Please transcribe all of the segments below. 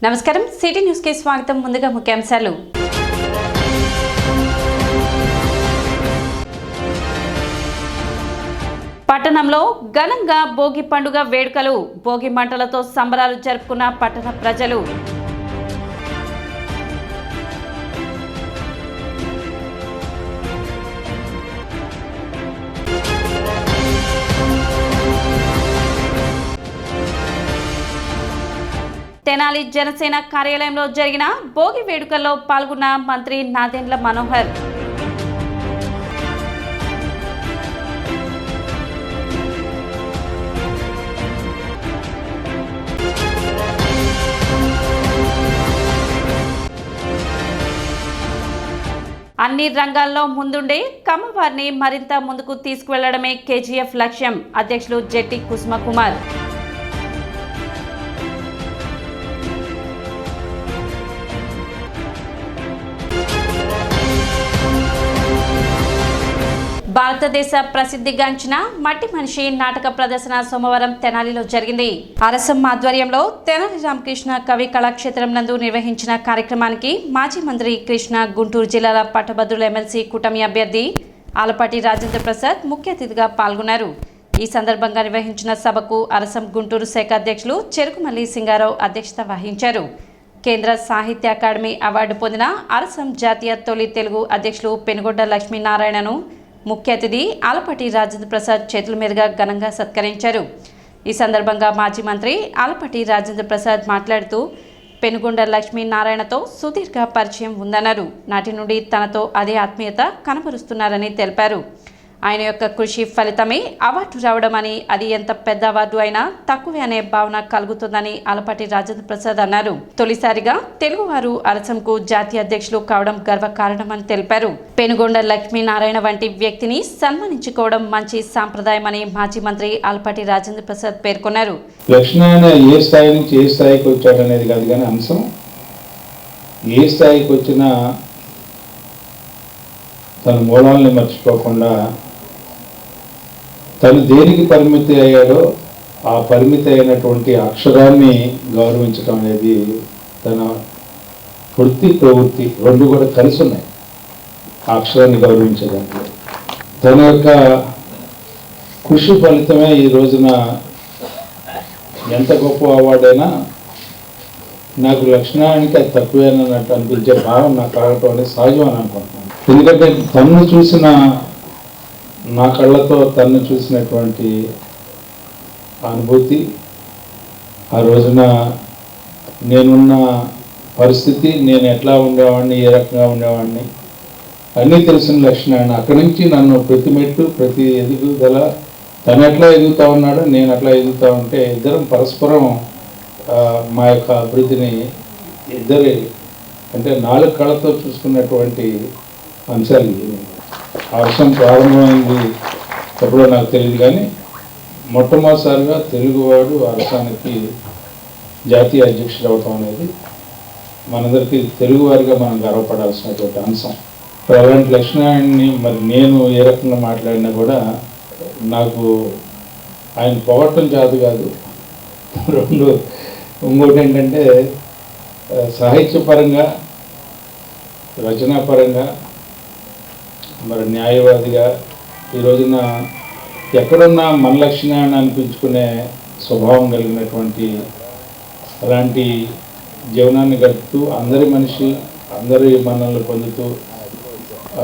నమస్కారం city news కి స్వాగతం. ముందుగా ముఖ్యాంశాలు. పట్టణంలో ఘనంగా భోగి పండుగ వేడుకలు. భోగి మంటలతో సంబరాలు జరుపుకున్న పట్టణ ప్రజలు. తెనాలి జనసేన కార్యాలయంలో జరిగిన భోగి వేడుకల్లో పాల్గొన్న మంత్రి నాదెండ్ల మనోహర్. అన్ని రంగాల్లో ముందుండే కమ్మవారిని మరింత ముందుకు తీసుకువెళ్లడమే కేజీఎఫ్ లక్ష్యం. అధ్యక్షులు జెట్టి కుసుమకుమార్. భారతదేశ ప్రసిద్ధిగాంచిన మట్టి మనిషి నాటక ప్రదర్శన సోమవారం తెనాలిలో జరిగింది. అరసం ఆధ్వర్యంలో తెనాలి రామకృష్ణ కవి కళాక్షేత్రం నందు నిర్వహించిన కార్యక్రమానికి మాజీ మంత్రి కృష్ణ, గుంటూరు జిల్లాల పట్టభద్రుల ఎమ్మెల్సీ కూటమి అభ్యర్థి ఆలపాటి రాజేంద్ర ప్రసాద్ ముఖ్య అతిథిగా పాల్గొన్నారు. ఈ సందర్భంగా నిర్వహించిన సభకు అరసం గుంటూరు శాఖ అధ్యక్షులు చెరుకుమల్లి సింగారావు అధ్యక్షత వహించారు. కేంద్ర సాహిత్య అకాడమీ అవార్డు పొందిన అరసం జాతీయ తొలి తెలుగు అధ్యక్షులు పెనుగొండ లక్ష్మీనారాయణను ముఖ్య అతిథి ఆలపాటి రాజేంద్ర ప్రసాద్ చేతుల మీదుగా ఘనంగా సత్కరించారు. ఈ సందర్భంగా మాజీ మంత్రి ఆలపాటి రాజేంద్ర ప్రసాద్ మాట్లాడుతూ పెనుగొండ లక్ష్మీనారాయణతో సుదీర్ఘ పరిచయం ఉందన్నారు. నాటి నుండి తనతో అదే ఆత్మీయత కనబరుస్తున్నారని తెలిపారు. ఆయన యొక్క కృషి ఫలితమే అవార్డు రావడమని, అది ఎంత పెద్ద అవార్డు అయినా తక్కువే అనే భావన కలుగుతుందని ఆలపాటి రాజేంద్ర ప్రసాద్ అన్నారు. తొలిసారిగా తెలుగువారు అరసంకు జాతీయ అధ్యక్షులు కావడం గర్వకారణమని తెలిపారు. పెనుగొండ లక్ష్మీనారాయణ వంటి వ్యక్తిని సన్మానించుకోవడం మంచి సాంప్రదాయమని మాజీ మంత్రి ఆలపాటి రాజేంద్ర ప్రసాద్ పేర్కొన్నారు. లక్ష్మీనారాయణ ఏ స్థాయి నుంచి ఏ స్థాయికి వచ్చాడనేది కాదు కానీ అంశం, ఏ స్థాయికి వచ్చినా తన మూలాలని మర్చిపోకుండా తను దేనికి పరిమితి అయ్యాడో ఆ పరిమితి అయినటువంటి అక్షరాన్ని గౌరవించడం అనేది తన వృత్తి ప్రవృత్తి రెండు కూడా కలిసి ఉన్నాయి. ఆ అక్షరాన్ని గౌరవించేదాంట్లో తన యొక్క కృషి ఫలితమే ఈ రోజున ఎంత గొప్ప అవార్డైనా నాకు లక్ష్మీనారాయణకి అది తక్కువేనన్నట్టు అనిపించే భావం నాకు కలగటం అనేది సహజం అని అనుకుంటున్నాను. ఎందుకంటే తన్ను చూసిన, నా కళ్ళతో తన్ను చూసినటువంటి అనుభూతి, ఆ రోజున నేనున్న పరిస్థితి, నేను ఎట్లా ఉండేవాడిని, ఏ రకంగా ఉండేవాడిని అన్నీ తెలిసిన లక్ష్మీనారాయణ అక్కడి నుంచి నన్ను ప్రతి మెట్టు, ప్రతి ఎదుగుదల, తను ఎట్లా ఎదుగుతూ ఉన్నాడో నేను అట్లా ఎదుగుతూ ఉంటే ఇద్దరం పరస్పరం మా యొక్క అభివృద్ధిని ఇద్దరి అంటే 4 కళ్ళతో చూసుకున్నటువంటి అంశాలు. ఆ వర్షం ప్రారంభమైంది ఎప్పుడో నాకు తెలియదు కానీ మొట్టమొదటిసారిగా తెలుగువాడు అరసానికి జాతీయ అధ్యక్షుడు అవటం అనేది మనందరికీ తెలుగువారిగా మనం గర్వపడాల్సినటువంటి అంశం. అలాంటి లక్ష్మీనారాయణని మరి నేను ఏ రకంగా మాట్లాడినా కూడా నాకు ఆయన పొగట్టం చేత కాదు. ఇంకోటి ఏంటంటే సాహిత్యపరంగా, రచనాపరంగా, మరి న్యాయవాదిగా ఈ రోజున ఎక్కడున్నా మన లక్ష్మీనారాయణ అనిపించుకునే స్వభావం కలిగినటువంటి అలాంటి జీవనాన్ని గడుపుతూ అందరి మనిషి, అందరి మనల్ని పొందుతూ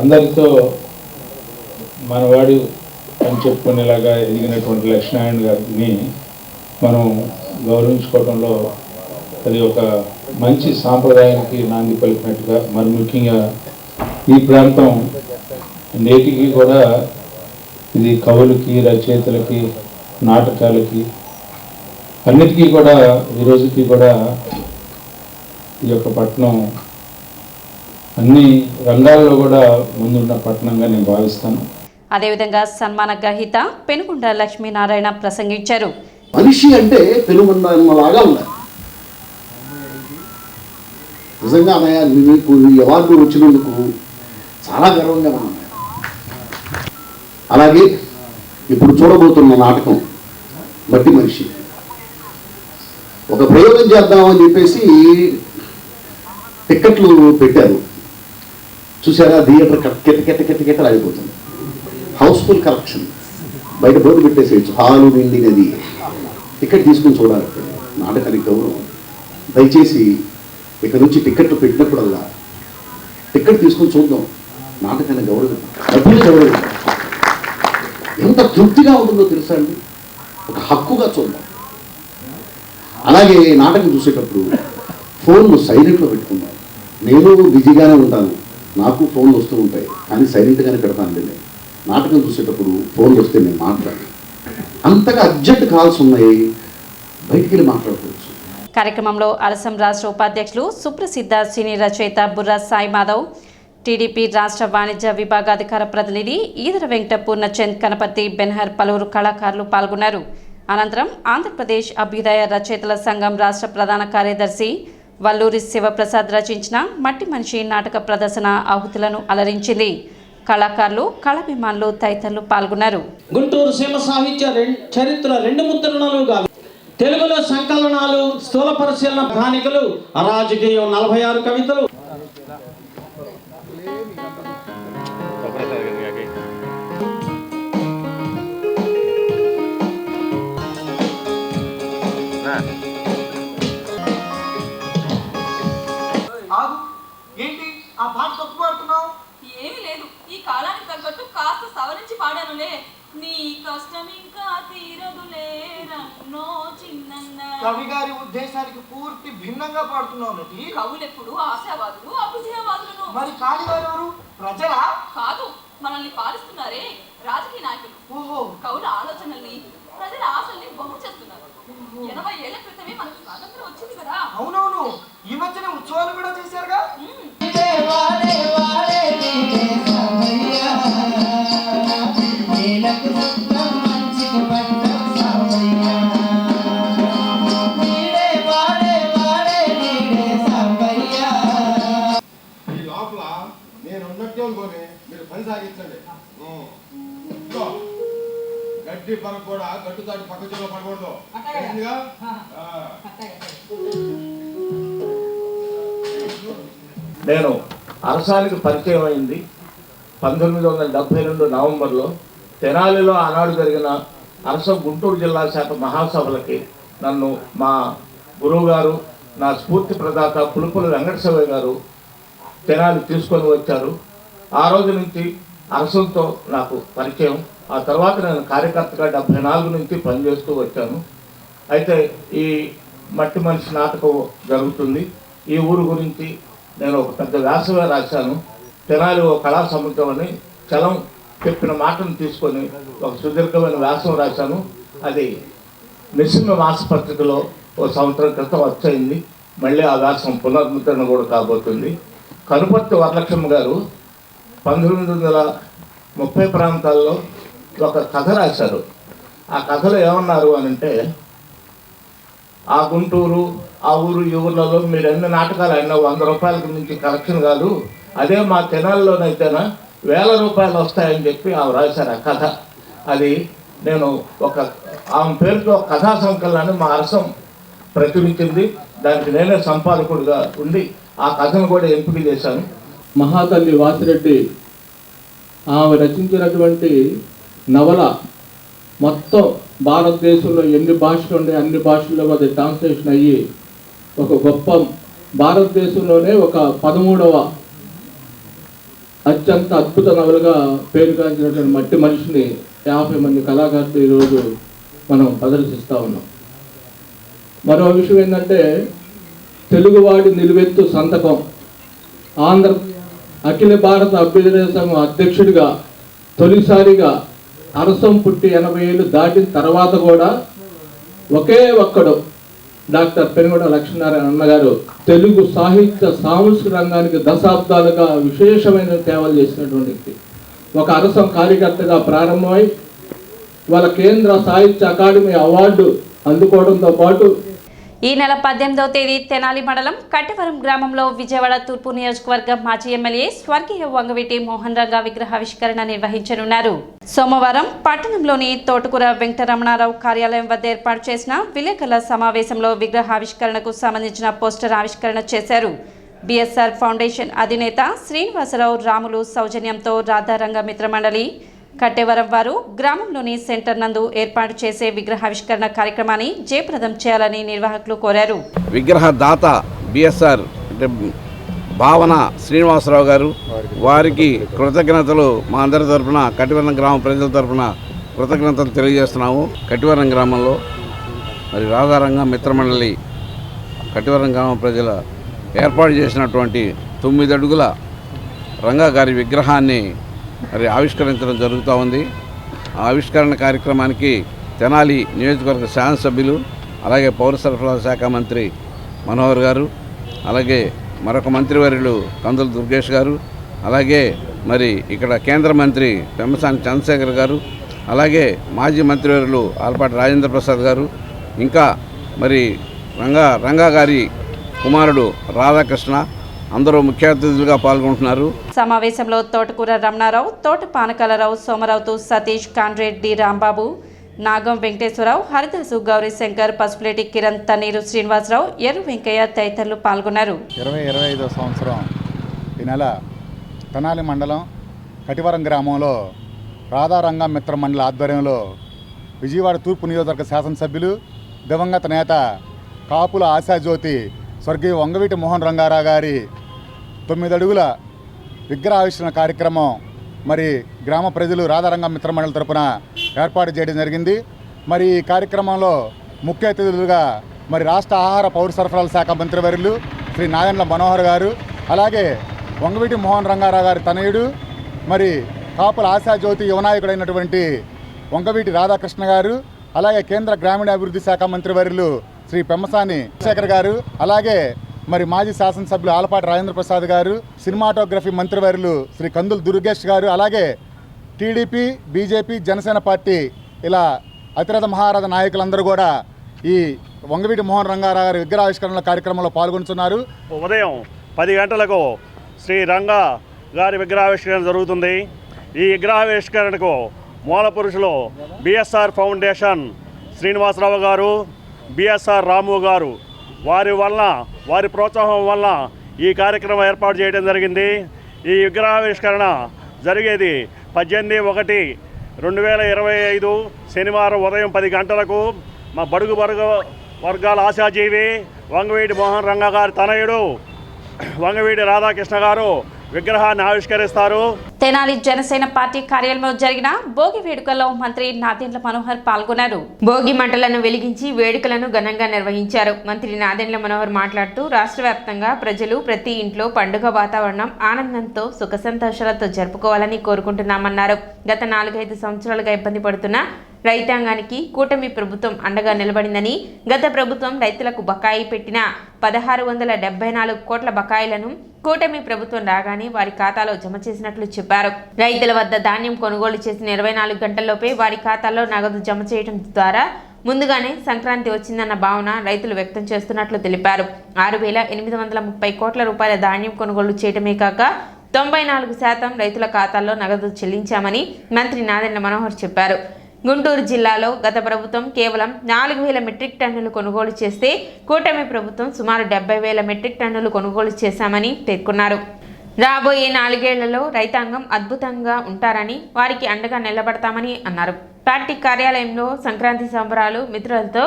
అందరితో మనవాడు అని చెప్పుకునేలాగా ఎదిగినటువంటి లక్ష్మీనారాయణ గారిని మనం గౌరవించుకోవడంలో అది ఒక మంచి సాంప్రదాయానికి నాంది పలికినట్టుగా, మరి ముఖ్యంగా ఈ ప్రాంతం నేటికి కూడా ఇది కవులకి, రచయితలకి, నాటకాలకి అన్నిటికీ కూడా ఈ రోజుకి కూడా ఈ యొక్క పట్టణం అన్ని రంగాల్లో కూడా ముందున్న పట్టణంగా నేను భావిస్తాను. అదేవిధంగా సన్మాన గ్రహీత పెనుగొండ లక్ష్మీనారాయణ ప్రసంగించారు. మనిషి అంటే పెనుగొండలాగా ఉండాలి. నిజంగా అన్నయ్య, మీకు ఈ అవార్డు వచ్చినందుకు చాలా గర్వంగా ఉన్నాను. అలాగే ఇప్పుడు చూడబోతున్న నాటకం మట్టి మనిషి ఒక ప్రయోగం చేద్దామని చెప్పేసి టిక్కెట్లు పెట్టారు. చూసారా, థియేటర్ కెట్ట ఆగిపోతుంది. హౌస్ఫుల్ కలెక్షన్, బయట బోర్డు పెట్టేసేయచ్చు, హాలు నిండినది, టికెట్ తీసుకుని చూడాలి. నాటకానికి గౌరవం. దయచేసి ఇక నుంచి టికెట్లు పెట్టినప్పుడల్లా టికెట్ తీసుకుని చూద్దాం. నాటకాన్ని గౌరవం, డబ్బులు గౌరవం. ఎంత తృప్తిగా ఉంటుందో తెలుసా అండి, ఒక హక్కుగా చూద్దాం. అలాగే నాటకం చూసేటప్పుడు ఫోన్లు సైలెంట్లో పెట్టుకుందాం. నేను బిజీగానే ఉంటాను, నాకు ఫోన్లు వస్తూ ఉంటాయి, కానీ సైలెంట్గానే పెడతాను. నేను నాటకం చూసేటప్పుడు ఫోన్లు వస్తే నేను మాట్లాడాను. అంతగా అర్జెంట్ కాల్స్ ఉన్నాయి, బయటికి వెళ్ళి మాట్లాడుకోవచ్చు. కార్యక్రమంలో అలసం రాష్ట్ర ఉపాధ్యక్షులు సుప్రసిద్ధ సినీ రచయిత బుర్రా సాయి మాధవ్, టీడీపీ రాష్ట్ర వాణిజ్య విభాగాధికార ప్రతినిధి ఈదర వెంకట పూర్ణచంద్ కనపర్తి బెన్హర్ పలువురు కళాకారులు పాల్గొన్నారు. అనంతరం ఆంధ్రప్రదేశ్ అభ్యుదయ రచయితల సంఘం రాష్ట్ర ప్రధాన కార్యదర్శి వల్లూరి శివప్రసాద్ రచించిన మట్టి మనిషి నాటక ప్రదర్శన ఆహుతులను అలరించింది. కళాకారులు, కళాభిమానులు తదితరులు పాల్గొన్నారు. గుంటూరు సీమ సాహిత్య చరిత్ర 2 ముద్రణలు కాదు, తెలుగులో సంకలనాలు, స్థూల పరిశీలన కథానికలు, అరాజకీయం 46 కవితలు. ఏంటి ఆ పాట తప్పు పాడుతున్నావు? ఏమీ లేదు, ఈ కాలానికి తగ్గట్టు కాస్త సవరించి పాడానులే. నీ కష్టం ఇంకా తీరదులే రన్నో చిన్నన్న. కవి గారి ఉద్దేశానికి పూర్తి భిన్నంగా పాడుతున్నావు నటి. కవులెప్పుడు ఆశావాదులు, అభ్యుదయవాదులు. మరి కానివారు ఎవరు? ప్రజలా? కాదు, మనల్ని పాలిస్తున్నారే రాజకీయ నాయకులు. ఓహో, కవుల ఆలోచనల్ని, ప్రజల ఆశల్ని బహు చేస్తున్నారు. 80 ఏళ్ల క్రితమే మనకు స్వాతంత్రం వచ్చింది కదా. అవునవును, ఈ మధ్యనే ఉత్సవాలు కూడా చేశారుగా. ఈ లోపల నేను ఉన్నట్టు అనుకోని మీరు పని సాగించండి. గడ్డి పరకు కూడా గడ్డు దాటి పక్క చెవులో పడకూడదు. నేను అరసానికి పరిచయం అయింది 1972 నవంబర్లో. తెనాలిలో ఆనాడు జరిగిన అరసం గుంటూరు జిల్లా శాఖ మహాసభలకి నన్ను మా గురువు గారు, నా స్ఫూర్తి ప్రదాత పులుపుల వెంకటశివయ్య గారు తెనాలి తీసుకొని వచ్చారు. ఆ రోజు నుంచి అరసంతో నాకు పరిచయం. ఆ తర్వాత నేను కార్యకర్తగా 74 నుంచి పనిచేస్తూ వచ్చాను. అయితే ఈ మట్టి మనిషి నాటకం జరుగుతుంది. ఈ ఊరు గురించి నేను ఒక పెద్ద వ్యాసమే రాశాను. తెనాలి ఓ కళా సముద్రం అని చలం చెప్పిన మాటను తీసుకొని ఒక సుదీర్ఘమైన వ్యాసం రాశాను. అది నిస్సింహ మాసపత్రికలో ఓ సంవత్సరం క్రితం వచ్చయింది. మళ్ళీ ఆ వ్యాసం పునర్ముద్రణ కూడా కాబోతుంది. కనుపర్తి వరలక్ష్మి గారు 1930 ప్రాంతాల్లో ఒక కథ రాశారు. ఆ కథలో ఏమన్నారు అని అంటే, ఆ గుంటూరు, ఆ ఊరు, ఈ ఊర్లలో మీరు ఎన్ని నాటకాలు అయినా 100 రూపాయలకు మించి కలెక్షన్ కాదు, అదే మా తెనాలిలోనైతేనా 1000 రూపాయలు వస్తాయని చెప్పి ఆమె రాశారు ఆ కథ. అది నేను ఆమె పేరుతో కథా సంకలనాన్ని మా అరసం ప్రచురించింది. దానికి నేనే సంపాదకుడిగా ఉండి ఆ కథను కూడా ఎంపిక చేశాను. మహాతల్లి వాసిరెడ్డి ఆమె రచించినటువంటి నవల మొత్తం భారతదేశంలో ఎన్ని భాషలు ఉన్నాయి అన్ని భాషల్లో అది ట్రాన్స్లేషన్ అయ్యి ఒక గొప్ప భారతదేశంలోనే ఒక 13వ అత్యంత అద్భుత నవలగా పేరుగాంచినటువంటి మట్టి మనిషిని 50 మంది కళాకారులు ఈరోజు మనం ప్రదర్శిస్తూ ఉన్నాం. మరో విషయం ఏంటంటే, తెలుగువాడి నిలువెత్తు సంతకం అఖిల భారత అభ్యుదయ సంఘం అధ్యక్షుడిగా తొలిసారిగా అరసం పుట్టి 80 ఏళ్ళు దాటిన తర్వాత కూడా ఒకే ఒక్కడు డాక్టర్ పెనుగొండ లక్ష్మీనారాయణ అన్నగారు తెలుగు సాహిత్య సాంస్కృతిక రంగానికి దశాబ్దాలుగా విశేషమైన సేవలు చేసినటువంటి వ్యక్తి. ఒక అరసం కార్యకర్తగా ప్రారంభమై వాళ్ళ కేంద్ర సాహిత్య అకాడమీ అవార్డు అందుకోవడంతో పాటు ఈ నెల 18వ తేదీ తెనాలి మండలం కట్టెవరం గ్రామంలో విజయవాడ తూర్పు నియోజకవర్గం మాజీ ఎమ్మెల్యే స్వర్గీయ వంగవీటి మోహన్ రంగా విగ్రహావిష్కరణ నిర్వహించనున్నారు. సోమవారం పట్టణంలోని తోటకూర వెంకటరమణారావు కార్యాలయం వద్ద ఏర్పాటు చేసిన విలేకరుల సమావేశంలో విగ్రహావిష్కరణకు సంబంధించిన పోస్టర్ ఆవిష్కరణ చేశారు. బిఎస్ఆర్ ఫౌండేషన్ అధినేత శ్రీనివాసరావు రాములు సౌజన్యంతో రాధారంగ మిత్రమండలి కట్టెవరం వారు గ్రామంలోని సెంటర్ నందు ఏర్పాటు చేసే విగ్రహావిష్కరణ కార్యక్రమాన్ని జయప్రదం చేయాలని నిర్వాహకులు కోరారు. విగ్రహ దాత బిఎస్ఆర్ భావన శ్రీనివాసరావు గారు వారికి కృతజ్ఞతలు మా అందరి తరఫున కట్టెవరం గ్రామ ప్రజల తరఫున కృతజ్ఞతలు తెలియజేస్తున్నాము. కట్టెవరం గ్రామంలో మరి రాధారంగ మిత్రమండలి కట్టెవరం గ్రామ ప్రజల ఏర్పాటు చేసినటువంటి 9 అడుగుల రంగా గారి విగ్రహాన్ని మరి ఆవిష్కరించడం జరుగుతూ ఉంది. ఆ ఆవిష్కరణ కార్యక్రమానికి తెనాలి నియోజకవర్గ శాసనసభ్యులు అలాగే పౌర సరఫరాల శాఖ మంత్రి మనోహర్ గారు, అలాగే మరొక మంత్రివర్యులు కందుల దుర్గేష్ గారు, అలాగే మరి ఇక్కడ కేంద్ర మంత్రి పెమ్మసాని చంద్రశేఖర్ గారు, అలాగే మాజీ మంత్రివర్యులు ఆలపాటి రాజేంద్ర ప్రసాద్ గారు, ఇంకా మరి రంగా గారి కుమారుడు రాధాకృష్ణ అందరూ ముఖ్య అతిథులుగా పాల్గొంటున్నారు. సమావేశంలో తోటకూర రమణారావు, తోట పానకాలరావు, సోమరావుతు సతీష్, కాండ్రెడ్డి రాంబాబు, నాగం వెంకటేశ్వరరావు, హరిదాసు, గౌరీశంకర్, పసుపులేటి కిరణ్, తన్నీరు శ్రీనివాసరావు, ఎర్రు వెంకయ్య తదితరులు పాల్గొన్నారు. 2025వ సంవత్సరం ఈ నెల తెనాలి మండలం కటివరం గ్రామంలో రాధారంగ మిత్ర మండలి ఆధ్వర్యంలో విజయవాడ తూర్పు నియోజకవర్గ శాసనసభ్యులు దివంగత నేత కాపుల ఆశాజ్యోతి స్వర్గీయ వంగవీటి మోహన్ రంగారావు గారి 9 అడుగుల విగ్రహావిష్కరణ కార్యక్రమం మరి గ్రామ ప్రజలు రాధారంగ మిత్రమండలి తరపున ఏర్పాటు చేయడం జరిగింది. మరి ఈ కార్యక్రమంలో ముఖ్య అతిథులుగా మరి రాష్ట్ర ఆహార పౌర సరఫరాల శాఖ మంత్రివర్యులు శ్రీ నాదెండ్ల మనోహర్ గారు, అలాగే వంగవీటి మోహన్ రంగారావు గారి తనయుడు మరి కాపుల ఆశాజ్యోతి యువనాయకుడైనటువంటి వంగవీటి రాధాకృష్ణ గారు, అలాగే కేంద్ర గ్రామీణాభివృద్ధి శాఖ మంత్రివర్యులు శ్రీ పెమ్మసాని శేఖర్ గారు, అలాగే మరి మాజీ శాసనసభ్యులు ఆలపాటి రాజేంద్ర ప్రసాద్ గారు, సినిమాటోగ్రఫీ మంత్రివర్యులు శ్రీ కందుల దుర్గేష్ గారు, అలాగే టీడీపీ, బీజేపీ, జనసేన పార్టీ ఇలా అతిరథ మహారథ నాయకులందరూ కూడా ఈ వంగవీటి మోహన్ రంగారావు గారి విగ్రహావిష్కరణ కార్యక్రమంలో పాల్గొంటున్నారు. ఉదయం 10 గంటలకు శ్రీ రంగా గారి విగ్రహావిష్కరణ జరుగుతుంది. ఈ విగ్రహావిష్కరణకు మూల పురుషులు బిఎస్ఆర్ ఫౌండేషన్ శ్రీనివాసరావు గారు, బిఎస్ఆర్ రాము గారు, వారి ప్రోత్సాహం వల్ల ఈ కార్యక్రమం ఏర్పాటు చేయడం జరిగింది. ఈ విగ్రహావిష్కరణ జరిగేది 18/1/2025 శనివారం ఉదయం 10 గంటలకు మా బడుగు వర్గాల ఆశాజీవి వంగవీటి మోహన్ రంగా గారి తనయుడు వంగవీటి రాధాకృష్ణ గారు విగ్రహాన్ని ఆవిష్కరిస్తారు. తెనాలి జనసేన పార్టీ కార్యాలయంలో జరిగిన భోగి వేడుకల్లో మంత్రి నాదెండ్ల మనోహర్ పాల్గొన్నారు. భోగి మంటలను వెలిగించి వేడుకలను ఘనంగా నిర్వహించారు. మంత్రి నాదెండ్ల మనోహర్ మాట్లాడుతూ రాష్ట్ర వ్యాప్తంగా ప్రజలు ప్రతి ఇంట్లో పండుగ వాతావరణం ఆనందంతో సుఖ సంతోషాలతో జరుపుకోవాలని కోరుకుంటున్నామన్నారు. గత 4-5 సంవత్సరాలుగా ఇబ్బంది పడుతున్న రైతాంగానికి కూటమి ప్రభుత్వం అండగా నిలబడిందని, గత ప్రభుత్వం రైతులకు బకాయి పెట్టిన 1674 కోట్ల బకాయిలను కూటమి ప్రభుత్వం రాగానే వారి ఖాతాలో జమ చేసినట్లు చెప్పారు. రైతుల వద్ద ధాన్యం కొనుగోలు చేసిన 24 గంటల్లోపే వారి ఖాతాల్లో నగదు జమ చేయడం ద్వారా ముందుగానే సంక్రాంతి వచ్చిందన్న భావన రైతులు వ్యక్తం చేస్తున్నట్లు తెలిపారు. 6,830 కోట్ల రూపాయల ధాన్యం కొనుగోలు చేయడమే కాక 94% రైతుల ఖాతాల్లో నగదు చెల్లించామని మంత్రి నాదెండ్ల మనోహర్ చెప్పారు. గుంటూరు జిల్లాలో గత ప్రభుత్వం కేవలం 4,000 మెట్రిక్ టన్నులు కొనుగోలు చేస్తే కూటమి ప్రభుత్వం సుమారు 70,000 మెట్రిక్ టన్నులు కొనుగోలు చేశామని పేర్కొన్నారు. రాబోయే 4 ఏళ్లలో రైతాంగం అద్భుతంగా ఉంటారని, వారికి అండగా నిలబడతామని అన్నారు. పార్టీ కార్యాలయంలో సంక్రాంతి సంబరాలు మిత్రులతో,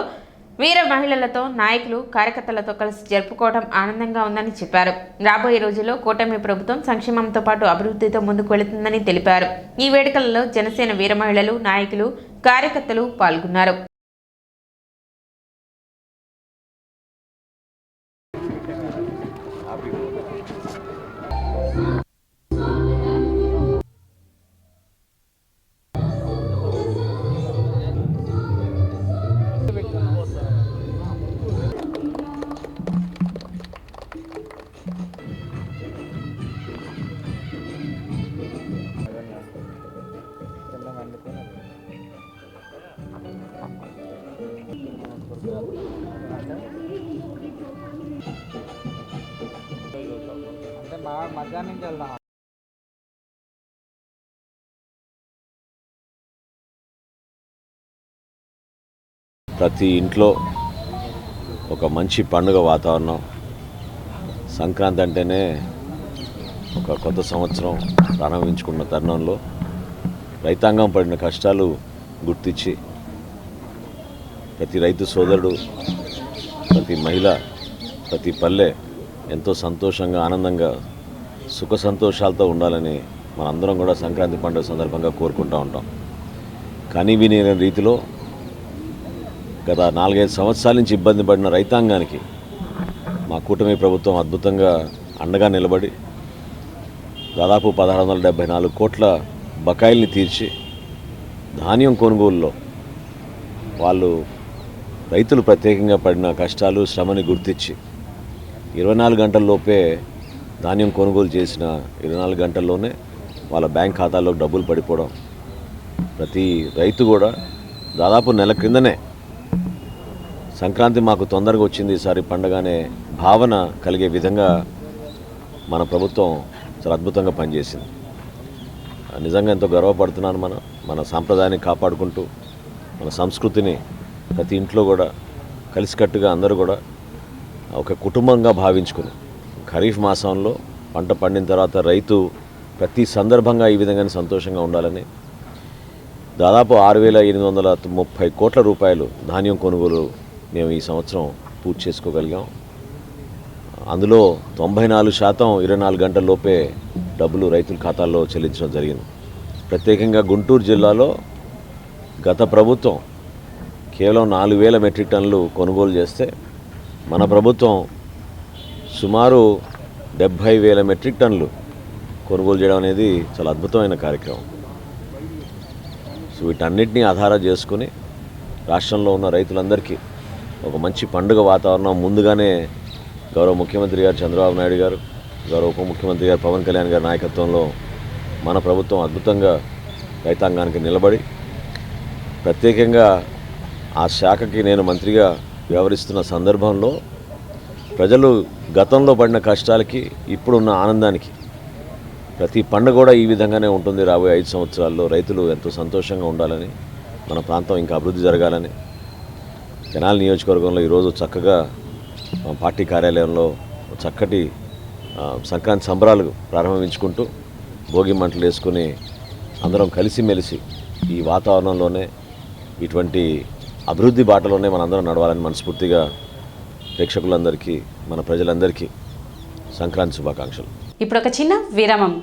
వీర మహిళలతో, నాయకులు, కార్యకర్తలతో కలిసి జరుపుకోవడం ఆనందంగా ఉందని చెప్పారు. రాబోయే రోజుల్లో కూటమి ప్రభుత్వం సంక్షేమంతో పాటు అభివృద్ధితో ముందుకు వెళుతుందని తెలిపారు. ఈ వేడుకలలో జనసేన వీర మహిళలు, నాయకులు, కార్యకర్తలు పాల్గొన్నారు. మధ్యాహ్నం నుంచి వెళ్దాం. ప్రతి ఇంట్లో ఒక మంచి పండుగ వాతావరణం. సంక్రాంతి అంటేనే ఒక కొత్త సంవత్సరం ప్రారంభించుకున్న తరుణంలో రైతాంగం పడిన కష్టాలు గుర్తించి ప్రతి రైతు సోదరుడు, ప్రతి మహిళ, ప్రతి పల్లె ఎంతో సంతోషంగా, ఆనందంగా, సుఖ సంతోషాలతో ఉండాలని మనందరం కూడా సంక్రాంతి పండుగ సందర్భంగా కోరుకుంటూ ఉంటాం. కానీ వినే రీతిలో గత 4-5 సంవత్సరాల నుంచి ఇబ్బంది పడిన రైతాంగానికి మా కూటమి ప్రభుత్వం అద్భుతంగా అండగా నిలబడి దాదాపు 1674 కోట్ల బకాయిల్ని తీర్చి ధాన్యం కొనుగోలులో వాళ్ళు రైతులు ప్రత్యేకంగా పడిన కష్టాలు, శ్రమని గుర్తించి 24 గంటల్లోపే ధాన్యం కొనుగోలు చేసిన 24 గంటల్లోనే వాళ్ళ బ్యాంక్ ఖాతాల్లోకి డబ్బులు పడిపోవడం, ప్రతి రైతు కూడా దాదాపు నెల క్రిందనే సంక్రాంతి మాకు తొందరగా వచ్చింది ఈసారి పండగ అనే భావన కలిగే విధంగా మన ప్రభుత్వం చాలా అద్భుతంగా పనిచేసింది. నిజంగా ఎంతో గర్వపడుతున్నాను. మన సాంప్రదాయాన్ని కాపాడుకుంటూ మన సంస్కృతిని ప్రతి ఇంట్లో కూడా కలిసికట్టుగా అందరూ కూడా ఒక కుటుంబంగా భావించుకుని ఖరీఫ్ మాసంలో పంట పండిన తర్వాత రైతు ప్రతి సందర్భంగా ఈ విధంగానే సంతోషంగా ఉండాలని దాదాపు 6,830 కోట్ల రూపాయలు ధాన్యం కొనుగోలు మేము ఈ సంవత్సరం పూర్తి చేసుకోగలిగాం. అందులో 94% 24 గంటల్లోపే డబ్బులు రైతుల ఖాతాల్లో చెల్లించడం జరిగింది. ప్రత్యేకంగా గుంటూరు జిల్లాలో గత ప్రభుత్వం కేవలం 4,000 మెట్రిక్ టన్నులు కొనుగోలు చేస్తే మన ప్రభుత్వం సుమారు 70,000 మెట్రిక్ టన్నులు కొనుగోలు చేయడం అనేది చాలా అద్భుతమైన కార్యక్రమం. సో వీటన్నిటినీ ఆధారం చేసుకుని రాష్ట్రంలో ఉన్న రైతులందరికీ ఒక మంచి పండుగ వాతావరణం ముందుగానే గౌరవ ముఖ్యమంత్రి గారు చంద్రబాబు నాయుడు గారు, గౌరవ ఉప ముఖ్యమంత్రి గారు పవన్ కళ్యాణ్ గారి నాయకత్వంలో మన ప్రభుత్వం అద్భుతంగా రైతాంగానికి నిలబడి ప్రత్యేకంగా ఆ శాఖకి నేను మంత్రిగా వ్యవహరిస్తున్న సందర్భంలో ప్రజలు గతంలో పడిన కష్టాలకి ఇప్పుడున్న ఆనందానికి ప్రతి పండుగ కూడా ఈ విధంగానే ఉంటుంది. రాబోయే 5 సంవత్సరాల్లో రైతులు ఎంతో సంతోషంగా ఉండాలని, మన ప్రాంతం ఇంకా అభివృద్ధి జరగాలని తెనాలి నియోజకవర్గంలో ఈరోజు చక్కగా పార్టీ కార్యాలయంలో చక్కటి సంక్రాంతి సంబరాలు ప్రారంభించుకుంటూ భోగి మంటలు వేసుకుని అందరం కలిసిమెలిసి ఈ వాతావరణంలోనే ఇటువంటి అభివృద్ధి బాటలోనే మనందరం నడవాలని మనస్ఫూర్తిగా ప్రేక్షకులందరికీ, మన ప్రజలందరికీ సంక్రాంతి శుభాకాంక్షలు. ఇప్పుడు ఒక చిన్న విరామం.